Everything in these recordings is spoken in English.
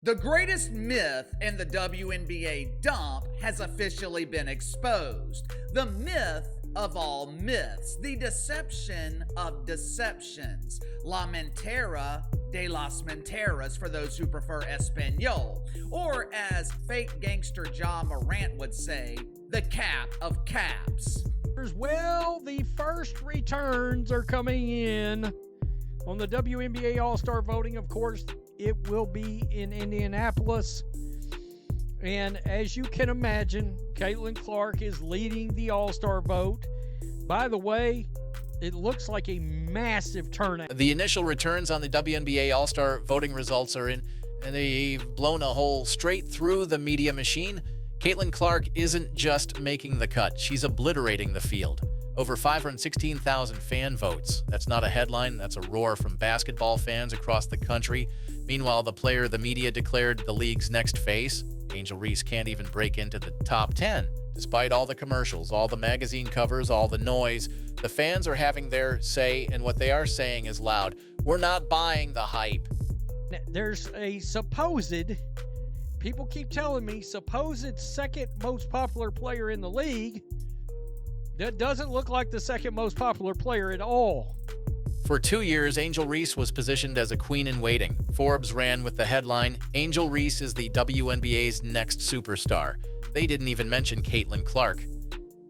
The greatest myth in the WNBA dump has officially been exposed. The myth of all myths. The deception of deceptions. La mentira de las mentiras for those who prefer Espanol. Or as fake gangster Ja Morant would say, the cap of caps. Well, the first returns are coming in on the WNBA All-Star voting. Of course, it will be in Indianapolis. And as you can imagine, Caitlin Clark is leading the All-Star vote. By the way, it looks like a massive turnout. The initial returns on the WNBA All-Star voting results are in, and they've blown a hole straight through the media machine. Caitlin Clark isn't just making the cut, she's obliterating the field. Over 516,000 fan votes. That's not a headline, that's a roar from basketball fans across the country. Meanwhile, the player the media declared the league's next face, Angel Reese, can't even break into the top 10. Despite all the commercials, all the magazine covers, all the noise, the fans are having their say, and what they are saying is loud. We're not buying the hype. There's a supposed, people keep telling me, supposed second most popular player in the league that doesn't look like the second most popular player at all. For 2 years, Angel Reese was positioned as a queen in waiting. Forbes ran with the headline, Angel Reese is the WNBA's next superstar. They didn't even mention Caitlin Clark.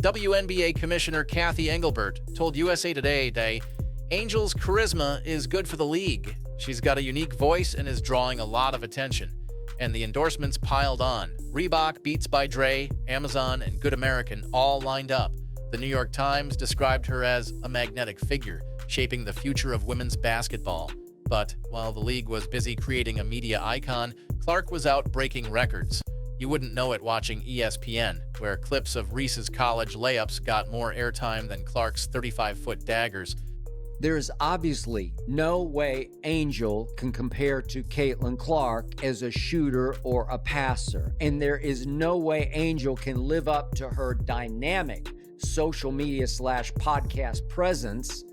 WNBA Commissioner Kathy Engelbert told USA Today, Angel's charisma is good for the league. She's got a unique voice and is drawing a lot of attention. And the endorsements piled on. Reebok, Beats by Dre, Amazon, and Good American all lined up. The New York Times described her as a magnetic figure, shaping the future of women's basketball. But while the league was busy creating a media icon, Clark was out breaking records. You wouldn't know it watching ESPN, where clips of Reese's college layups got more airtime than Clark's 35-foot daggers. There is obviously no way Angel can compare to Caitlin Clark as a shooter or a passer. And there is no way Angel can live up to her dynamic social media / podcast presence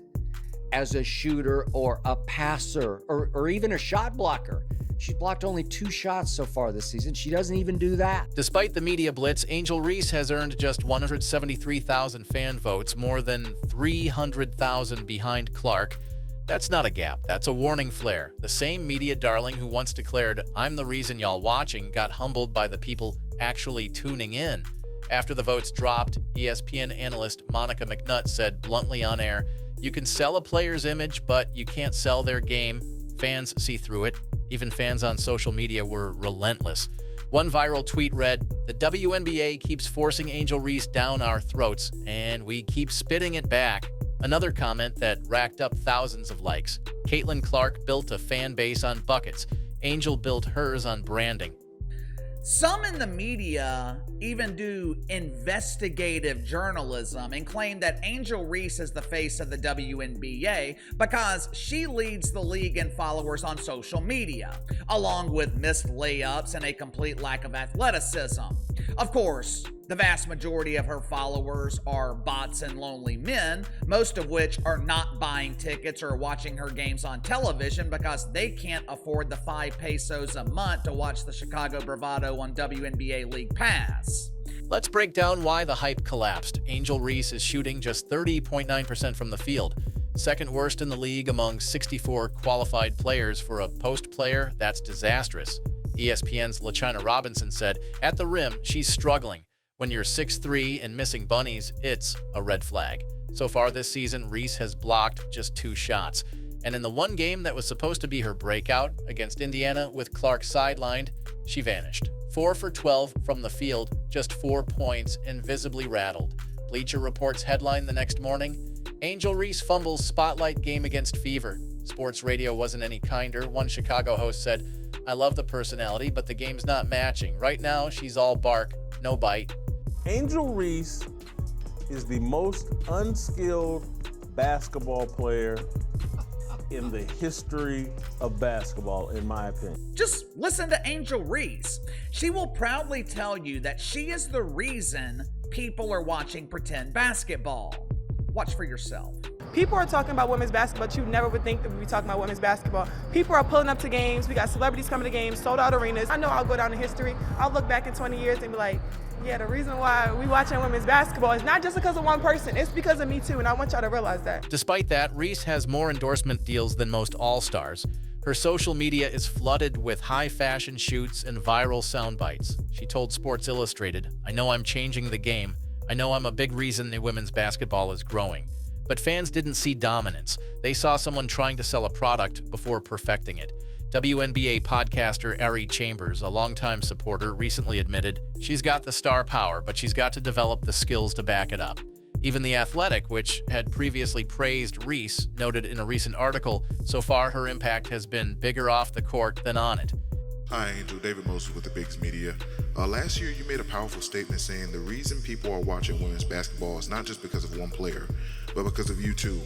as a shooter or a passer or even a shot blocker. She's blocked only 2 shots so far this season. She doesn't even do that. Despite the media blitz, Angel Reese has earned just 173,000 fan votes, more than 300,000 behind Clark. That's not a gap, that's a warning flare. The same media darling who once declared, I'm the reason y'all watching, got humbled by the people actually tuning in. After the votes dropped, ESPN analyst Monica McNutt said bluntly on air, you can sell a player's image, but you can't sell their game. Fans see through it. Even fans on social media were relentless. One viral tweet read, the WNBA keeps forcing Angel Reese down our throats, and we keep spitting it back. Another comment that racked up thousands of likes. Caitlin Clark built a fan base on buckets. Angel built hers on branding. Some in the media even do investigative journalism and claim that Angel Reese is the face of the WNBA because she leads the league in followers on social media, along with missed layups and a complete lack of athleticism. Of course, the vast majority of her followers are bots and lonely men, most of which are not buying tickets or watching her games on television because they can't afford the 5 pesos a month to watch the Chicago Bravado on WNBA League Pass. Let's break down why the hype collapsed. Angel Reese is shooting just 30.9% from the field. Second worst in the league among 64 qualified players. For a post player, that's disastrous. ESPN's LaChina Robinson said, at the rim, she's struggling. When you're 6'3" and missing bunnies, it's a red flag. So far this season, Reese has blocked just 2 shots. And in the one game that was supposed to be her breakout against Indiana with Clark sidelined, she vanished. 4 for 12 from the field, just 4 points, and visibly rattled. Bleacher Report's headline the next morning, Angel Reese fumbles spotlight game against Fever. Sports radio wasn't any kinder. One Chicago host said, I love the personality, but the game's not matching. Right now, she's all bark, no bite. Angel Reese is the most unskilled basketball player in the history of basketball, in my opinion. Just listen to Angel Reese. She will proudly tell you that she is the reason people are watching pretend basketball. Watch for yourself. People are talking about women's basketball, but you never would think that we'd be talking about women's basketball. People are pulling up to games. We got celebrities coming to games, sold out arenas. I know I'll go down in history. I'll look back in 20 years and be like, yeah, the reason why we watching women's basketball is not just because of one person. It's because of me too, and I want y'all to realize that. Despite that, Reese has more endorsement deals than most All-Stars. Her social media is flooded with high-fashion shoots and viral sound bites. She told Sports Illustrated, "I know I'm changing the game. I know I'm a big reason the women's basketball is growing." But fans didn't see dominance. They saw someone trying to sell a product before perfecting it. WNBA podcaster Ari Chambers, a longtime supporter, recently admitted, "She's got the star power, but she's got to develop the skills to back it up." Even The Athletic, which had previously praised Reese, noted in a recent article, so far her impact has been bigger off the court than on it. Hi, Angel. David Mosley with the Bigs Media. Last year, you made a powerful statement saying the reason people are watching women's basketball is not just because of one player, but because of you too.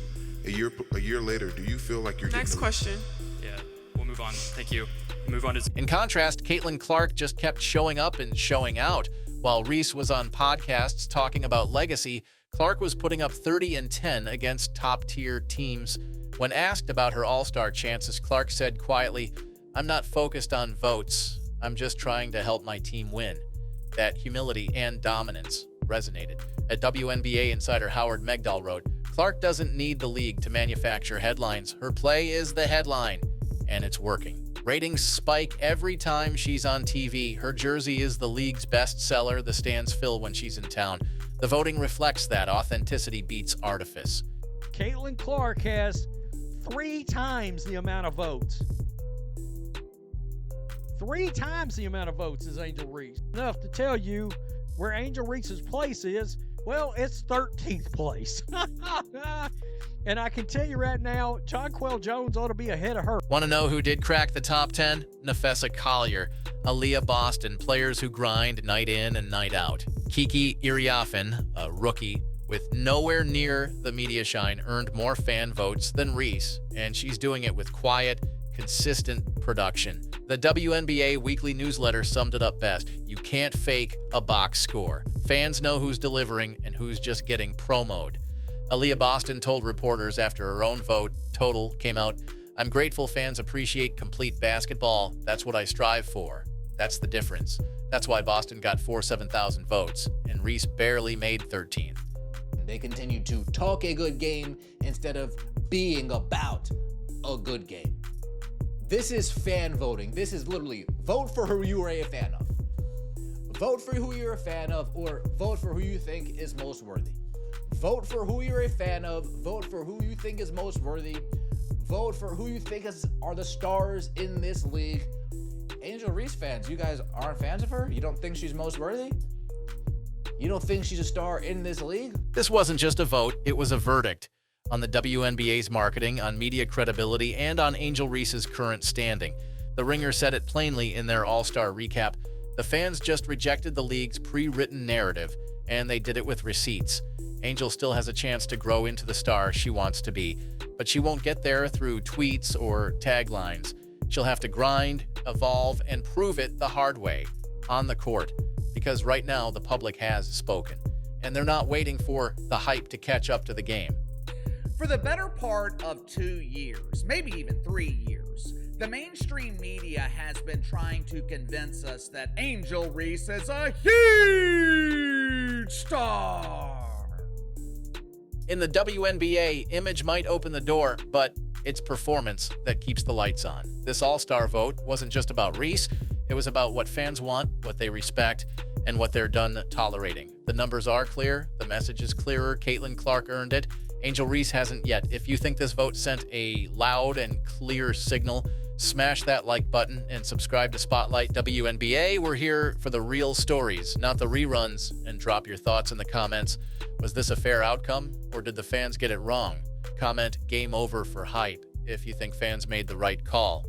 A year later, do you feel like you're Next getting question. Yeah, we'll move on. Thank you. Move on to... In contrast, Caitlin Clark just kept showing up and showing out. While Reese was on podcasts talking about legacy, Clark was putting up 30 and 10 against top-tier teams. When asked about her All-Star chances, Clark said quietly, "I'm not focused on votes. I'm just trying to help my team win." That humility and dominance resonated. At WNBA insider Howard Megdal wrote, "Clark doesn't need the league to manufacture headlines. Her play is the headline, and it's working. Ratings spike every time she's on TV. Her jersey is the league's best seller. The stands fill when she's in town. The voting reflects that. Authenticity beats artifice." Caitlin Clark has 3 times the amount of votes. 3 times the amount of votes as Angel Reese. Enough to tell you where Angel Reese's place is. Well, it's 13th place. And I can tell you right now, Jonquel Jones ought to be ahead of her. Want to know who did crack the top 10? Nafessa Collier, Aaliyah Boston, players who grind night in and night out. Kiki Iriafen, a rookie with nowhere near the media shine, earned more fan votes than Reese, and she's doing it with quiet, consistent production. The WNBA weekly newsletter summed it up best. You can't fake a box score. Fans know who's delivering and who's just getting promoed. Aaliyah Boston told reporters after her own vote total came out, "I'm grateful fans appreciate complete basketball. That's what I strive for. That's the difference. That's why Boston got 47,000 votes, and Reese barely made 13th. They continue to talk a good game instead of being about a good game. This is fan voting. This is literally vote for who you are a fan of. Vote for who you're a fan of, or vote for who you think is most worthy. Vote for who you're a fan of. Vote for who you think is most worthy. Vote for who you think are the stars in this league. Angel Reese fans, you guys aren't fans of her? You don't think she's most worthy? You don't think she's a star in this league? This wasn't just a vote, it was a verdict on the WNBA's marketing, on media credibility, and on Angel Reese's current standing. The Ringer said it plainly in their All-Star recap. The fans just rejected the league's pre-written narrative, and they did it with receipts. Angel still has a chance to grow into the star she wants to be, but she won't get there through tweets or taglines. She'll have to grind, evolve, and prove it the hard way, on the court, because right now the public has spoken, and they're not waiting for the hype to catch up to the game. For the better part of 2 years, maybe even 3 years, the mainstream media has been trying to convince us that Angel Reese is a huge star. In the WNBA, image might open the door, but it's performance that keeps the lights on. This All-Star vote wasn't just about Reese, it was about what fans want, what they respect, and what they're done tolerating. The numbers are clear, the message is clearer, Caitlin Clark earned it, Angel Reese hasn't yet. If you think this vote sent a loud and clear signal, smash that like button and subscribe to Spotlight WNBA. We're here for the real stories, not the reruns, and drop your thoughts in the comments. Was this a fair outcome, or did the fans get it wrong? Comment game over for hype if you think fans made the right call.